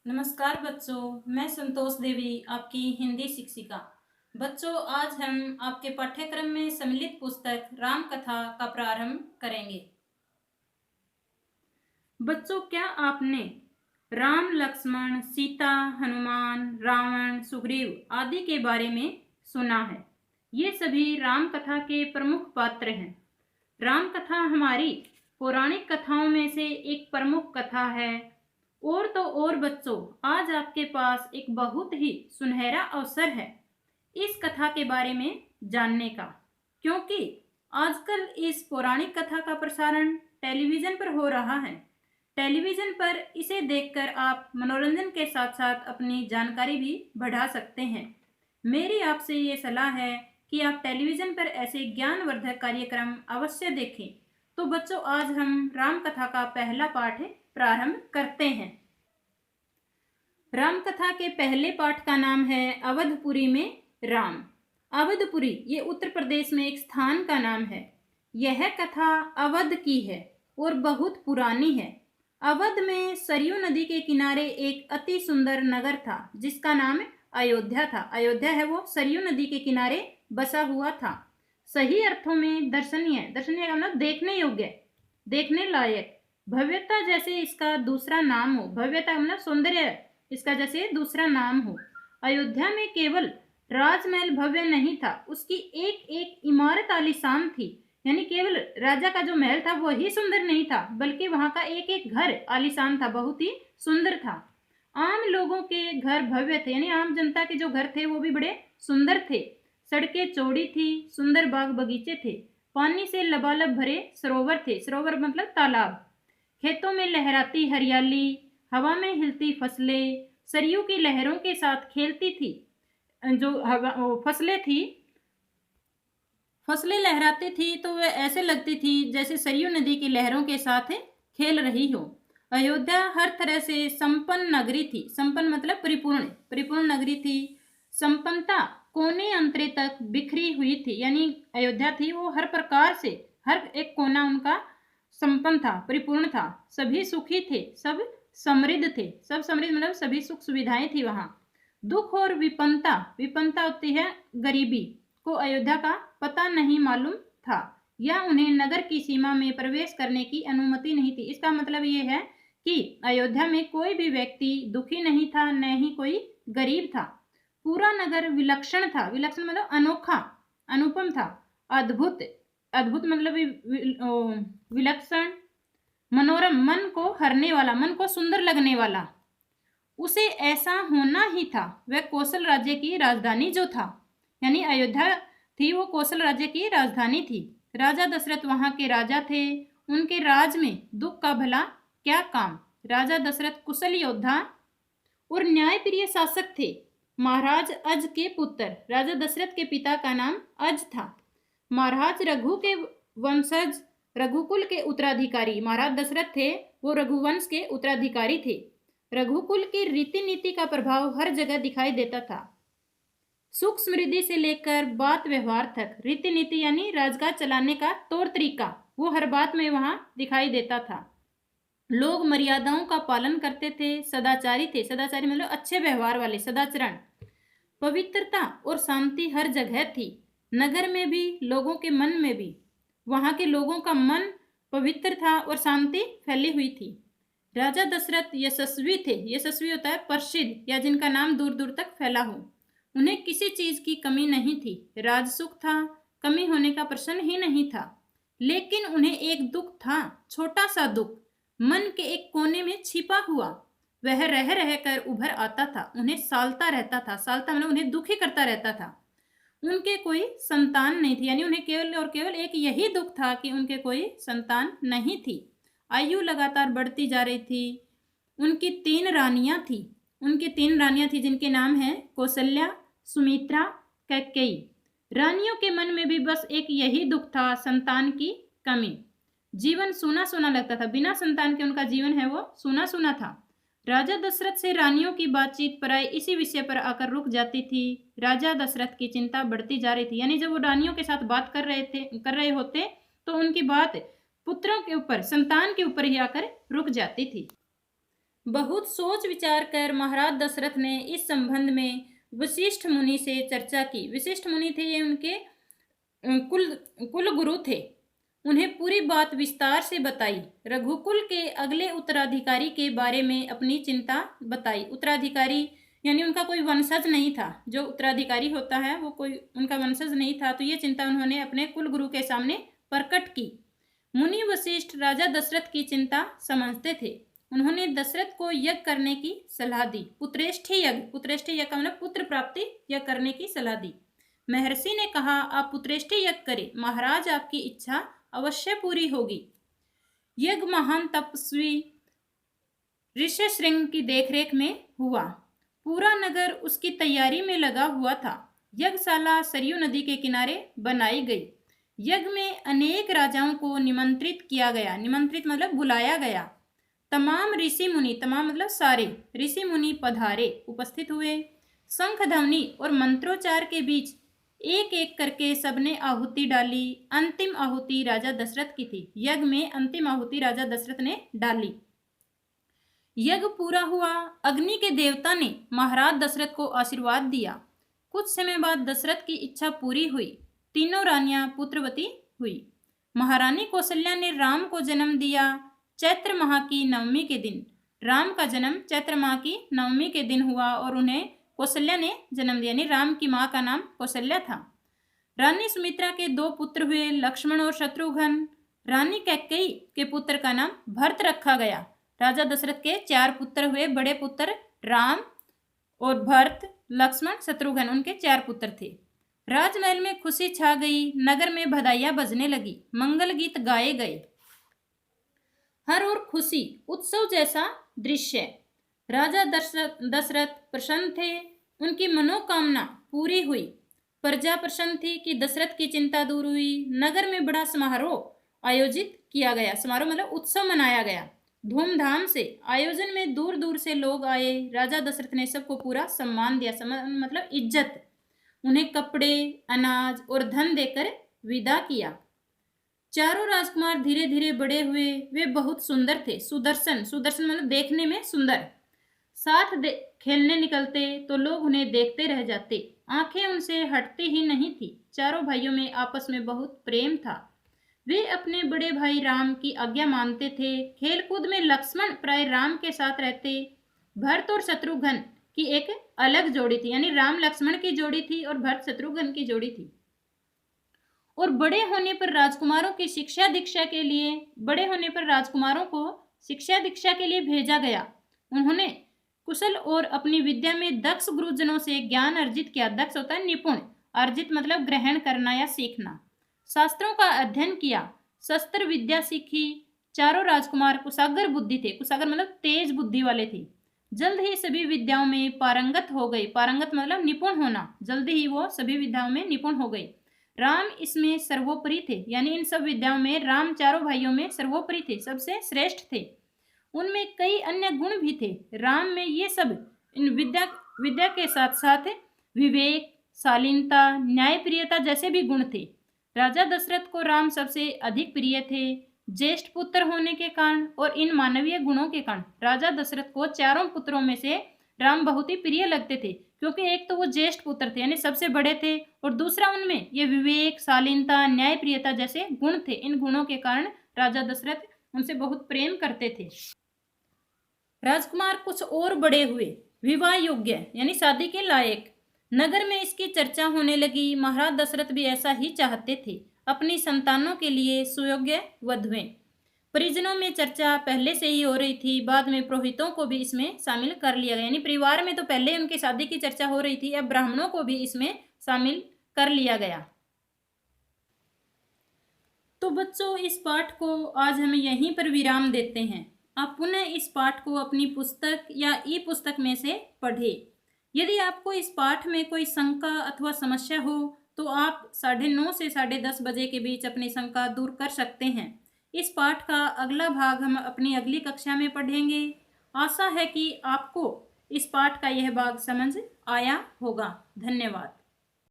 नमस्कार बच्चों, मैं संतोष देवी आपकी हिंदी शिक्षिका। बच्चों, आज हम आपके पाठ्यक्रम में सम्मिलित पुस्तक राम कथा का प्रारंभ करेंगे। बच्चों, क्या आपने राम, लक्ष्मण, सीता, हनुमान, रावण, सुग्रीव आदि के बारे में सुना है? ये सभी राम कथा के प्रमुख पात्र हैं। राम कथा हमारी पौराणिक कथाओं में से एक प्रमुख कथा है। और तो और बच्चों, आज आपके पास एक बहुत ही सुनहरा अवसर है इस कथा के बारे में जानने का, क्योंकि आजकल इस पौराणिक कथा का प्रसारण टेलीविजन पर हो रहा है। टेलीविजन पर इसे देखकर आप मनोरंजन के साथ साथ अपनी जानकारी भी बढ़ा सकते हैं। मेरी आपसे ये सलाह है कि आप टेलीविजन पर ऐसे ज्ञानवर्धक कार्यक्रम अवश्य देखें। तो बच्चों, आज हम राम कथा का पहला पाठ प्रारंभ करते हैं। राम कथा के पहले पाठ का नाम है अवधपुरी में राम। अवधपुरी ये उत्तर प्रदेश में एक स्थान का नाम है। यह कथा अवध की है और बहुत पुरानी है। अवध में सरयू नदी के किनारे एक अति सुंदर नगर था जिसका नाम अयोध्या था। अयोध्या है वो सरयू नदी के किनारे बसा हुआ था। सही अर्थों में दर्शनीय, दर्शनीय का मतलब देखने योग्य, देखने लायक। भव्यता जैसे इसका दूसरा नाम हो, भव्यता मतलब सौंदर्य इसका जैसे दूसरा नाम हो। अयोध्या में केवल राजमहल भव्य नहीं था, उसकी एक एक इमारत आलीशान थी। यानी केवल राजा का जो महल था वो ही सुंदर नहीं था, बल्कि वहां का एक एक घर आलीशान था, बहुत ही सुंदर था। आम लोगों के घर भव्य थे, यानी आम जनता के जो घर थे वो भी बड़े सुंदर थे। सड़कें चौड़ी थी, सुंदर बाग बगीचे थे, पानी से लबालब भरे सरोवर थे, सरोवर मतलब तालाब। खेतों में लहराती हरियाली, हवा में हिलती फसलें सरयू की लहरों के साथ खेलती थी। जो फसलें लहराती थी तो वह ऐसे लगती थी जैसे सरयू नदी की लहरों के साथ खेल रही हो। अयोध्या हर तरह से संपन्न नगरी थी। संपन्न मतलब परिपूर्ण, परिपूर्ण नगरी थी। संपन्नता कोने अंतरे तक बिखरी हुई थी, यानी अयोध्या थी वो हर प्रकार से, हर एक कोना उनका संपन्न था, परिपूर्ण था। सभी सुखी थे, सब समृद्ध थे। सब समृद्ध मतलब सभी सुख सुविधाएं थी वहां। दुख और विपन्नता, विपन्नता होती है गरीबी, को अयोध्या का पता नहीं मालूम था, या उन्हें नगर की सीमा में प्रवेश करने की अनुमति नहीं थी। इसका मतलब ये है कि अयोध्या में कोई भी व्यक्ति दुखी नहीं था, न ही कोई गरीब था। पूरा नगर विलक्षण था। विलक्षण मतलब अनोखा, अनुपम था। अद्भुत, अद्भुत मतलब विलक्षण। मनोरम, मन को हरने वाला, मन को सुंदर लगने वाला। उसे ऐसा होना ही था। वह कौशल राज्य की राजधानी जो था, यानी अयोध्या थी वो कौशल राज्य की राजधानी थी। राजा दशरथ वहां के राजा थे। उनके राज में दुख का भला क्या काम। राजा दशरथ कुशल योद्धा और न्यायप्रिय शासक थे। महाराज अज के पुत्र, राजा दशरथ के पिता का नाम अज था। महाराज रघु के वंशज, रघुकुल के उत्तराधिकारी महाराज दशरथ थे, वो रघुवंश के उत्तराधिकारी थे। रघुकुल की रीति नीति का प्रभाव हर जगह दिखाई देता था। सुख समृद्धि से लेकर बात व्यवहार तक, रीति नीति यानी राजकाज चलाने का तौर तरीका, वो हर बात में वहां दिखाई देता था। लोग मर्यादाओं का पालन करते थे, सदाचारी थे। सदाचारी मतलब अच्छे व्यवहार वाले, सदाचरण। पवित्रता और शांति हर जगह थी, नगर में भी, लोगों के मन में भी। वहां के लोगों का मन पवित्र था और शांति फैली हुई थी। राजा दशरथ यशस्वी थे। यशस्वी होता है प्रसिद्ध, या जिनका नाम दूर दूर तक फैला हो। उन्हें किसी चीज की कमी नहीं थी। राजसुख था, कमी होने का प्रश्न ही नहीं था। लेकिन उन्हें एक दुख था, छोटा सा दुख, मन के एक कोने में छिपा हुआ। वह रह रह कर उभर आता था, उन्हें सालता रहता था। सालता मतलब उन्हें दुखी करता रहता था। उनके कोई संतान नहीं थी, यानी उन्हें केवल और केवल एक यही दुख था कि उनके कोई संतान नहीं थी। आयु लगातार बढ़ती जा रही थी। उनकी 3 रानियां थी। उनकी 3 रानियां थी जिनके नाम हैं कौशल्या, सुमित्रा, कैकेयी। रानियों के मन में भी बस एक यही दुख था, संतान की कमी। जीवन सूना सूना लगता था। बिना संतान के उनका जीवन है वो सूना सूना था। राजा दशरथ से रानियों की बातचीत प्राय इसी विषय पर आकर रुक जाती थी। राजा दशरथ की चिंता बढ़ती जा रही थी, यानी जब वो रानियों के साथ बात कर रहे होते तो उनकी बात पुत्रों के ऊपर, संतान के ऊपर ही आकर रुक जाती थी। बहुत सोच विचार कर महाराज दशरथ ने इस संबंध में वशिष्ठ मुनि से चर्चा की। वशिष्ठ मुनि थे, ये उनके कुल कुल गुरु थे। उन्हें पूरी बात विस्तार से बताई। रघुकुल के अगले उत्तराधिकारी के बारे में अपनी चिंता बताई। उत्तराधिकारी यानी उनका कोई वंशज नहीं था, जो उत्तराधिकारी होता है वो कोई उनका वंशज नहीं था, तो ये चिंता उन्होंने अपने कुल गुरु के सामने प्रकट की। मुनि वशिष्ठ राजा दशरथ की चिंता समझते थे। उन्होंने दशरथ को यज्ञ करने की सलाह दी। पुत्रेष्ठी यज्ञ का मतलब पुत्र प्राप्ति यज्ञ करने की सलाह दी। महर्षि ने कहा, आप पुत्रेष्ठी यज्ञ करें, महाराज आपकी इच्छा अवश्य पूरी होगी। यज्ञ महान तपस्वी ऋष्यशृंग की देखरेख में हुआ। पूरा नगर उसकी तैयारी में लगा हुआ था। यज्ञशाला सरयू नदी के किनारे बनाई गई। यज्ञ में अनेक राजाओं को निमंत्रित किया गया। निमंत्रित मतलब बुलाया गया। तमाम ऋषि मुनि, तमाम मतलब सारे ऋषि मुनि पधारे, उपस्थित हुए। शंख ध्वनि और मंत्रोच्चार के बीच एक एक करके सबने आहुति डाली। अंतिम आहुति राजा दशरथ की थी। यज्ञ में अंतिम आहुति राजा दशरथ ने डाली। यज्ञ पूरा हुआ। अग्नि के देवता ने महाराज दशरथ को आशीर्वाद दिया। कुछ समय बाद दशरथ की इच्छा पूरी हुई। तीनों रानियां पुत्रवती हुई। महारानी कौशल्या ने राम को जन्म दिया। चैत्र माह की नवमी के दिन राम का जन्म चैत्र माह की नवमी के दिन हुआ और उन्हें कौशल्या ने जन्म दिया, यानी राम की माँ का नाम कौशल्या था। रानी सुमित्रा के 2 पुत्र हुए, लक्ष्मण और शत्रुघ्न। रानी कैकेयी के पुत्र का नाम भरत रखा गया। राजा दशरथ के 4 पुत्र हुए। बड़े पुत्र राम और भरत, लक्ष्मण, शत्रुघ्न, उनके 4 पुत्र थे। राजमहल में खुशी छा गई। नगर में बधाइयां बजने लगी। मंगल गीत गाए गए। हर ओर खुशी, उत्सव जैसा दृश्य। राजा दशरथ प्रसन्न थे। उनकी मनोकामना पूरी हुई। प्रजा प्रसन्न थी कि दशरथ की चिंता दूर हुई। नगर में बड़ा समारोह आयोजित किया गया। समारोह मतलब उत्सव मनाया गया धूमधाम से। आयोजन में दूर दूर से लोग आए। राजा दशरथ ने सबको पूरा सम्मान दिया। सम्मान मतलब इज्जत। उन्हें कपड़े, अनाज और धन देकर विदा किया। चारों राजकुमार धीरे धीरे बड़े हुए। वे बहुत सुंदर थे। सुदर्शन मतलब देखने में सुंदर। साथ खेलने निकलते तो लोग उन्हें देखते रह जाते। आंखें उनसे हटती ही नहीं थी। चारों भाइयों में आपस में बहुत प्रेम था। वे अपने बड़े भाई राम की आज्ञा मानते थे। खेलकूद में लक्ष्मण प्राय राम के साथ रहते। भरत और शत्रुघ्न की एक अलग जोड़ी थी, यानी राम लक्ष्मण की जोड़ी थी और भरत शत्रुघ्न की जोड़ी थी। और बड़े होने पर राजकुमारों को शिक्षा दीक्षा के लिए भेजा गया। उन्होंने कुशल और अपनी विद्या में दक्ष गुरुजनों से ज्ञान अर्जित किया। दक्ष होता है निपुण, अर्जित मतलब ग्रहण करना या सीखना। शास्त्रों का अध्ययन किया, शस्त्र विद्या सीखी। चारों राजकुमार कुशाग्र बुद्धि थे। कुशाग्र मतलब तेज बुद्धि वाले थे। जल्द ही सभी विद्याओं में पारंगत हो गए। पारंगत मतलब निपुण होना। जल्द ही वो सभी विद्याओं में निपुण हो गए। राम इसमें सर्वोपरि थे, यानी इन सब विद्याओं में राम चारों भाइयों में सर्वोपरि थे, सबसे श्रेष्ठ थे। उनमें कई अन्य गुण भी थे। राम में ये सब इन विद्या के साथ साथ विवेक, शालीनता, न्यायप्रियता जैसे भी गुण थे। राजा दशरथ को राम सबसे अधिक प्रिय थे। ज्येष्ठ पुत्र होने के कारण और इन मानवीय गुणों के कारण राजा दशरथ को चारों पुत्रों में से राम बहुत ही प्रिय लगते थे, क्योंकि एक तो वो ज्येष्ठ पुत्र थे यानी सबसे बड़े थे, और दूसरा उनमें ये विवेक, शालीनता, न्यायप्रियता जैसे गुण थे। इन गुणों के कारण राजा दशरथ उनसे बहुत प्रेम करते थे। राजकुमार कुछ और बड़े हुए, विवाह योग्य यानी शादी के लायक। नगर में इसकी चर्चा होने लगी। महाराज दशरथ भी ऐसा ही चाहते थे, अपनी संतानों के लिए सुयोग्य वधुएं। परिजनों में चर्चा पहले से ही हो रही थी। बाद में पुरोहितों को भी इसमें शामिल कर लिया गया, यानी परिवार में तो पहले उनकी शादी की चर्चा हो रही थी, अब ब्राह्मणों को भी इसमें शामिल कर लिया गया। तो बच्चों, इस पाठ को आज हम यहीं पर विराम देते हैं। आप पुनः इस पाठ को अपनी पुस्तक या ई पुस्तक में से पढ़ें। यदि आपको इस पाठ में कोई शंका अथवा समस्या हो तो आप 9:30 से 10:30 बजे के बीच अपनी शंका दूर कर सकते हैं। इस पाठ का अगला भाग हम अपनी अगली कक्षा में पढ़ेंगे। आशा है कि आपको इस पाठ का यह भाग समझ आया होगा। धन्यवाद।